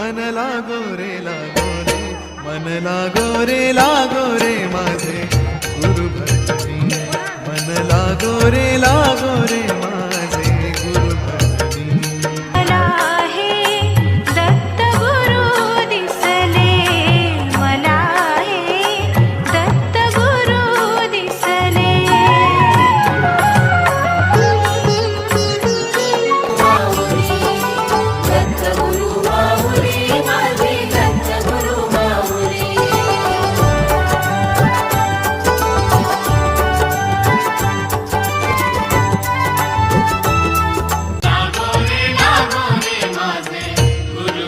मन लागो रे मन लागो रे माझे गुरु भजनी मन लागो रे माझे गुरु भजनी मला हे दत्त गुरु दिसले मला हे दत्त गुरु दिसले दत्त गुरु माऊली माझे दत्त गुरु माऊली लागो रे माझे गुरु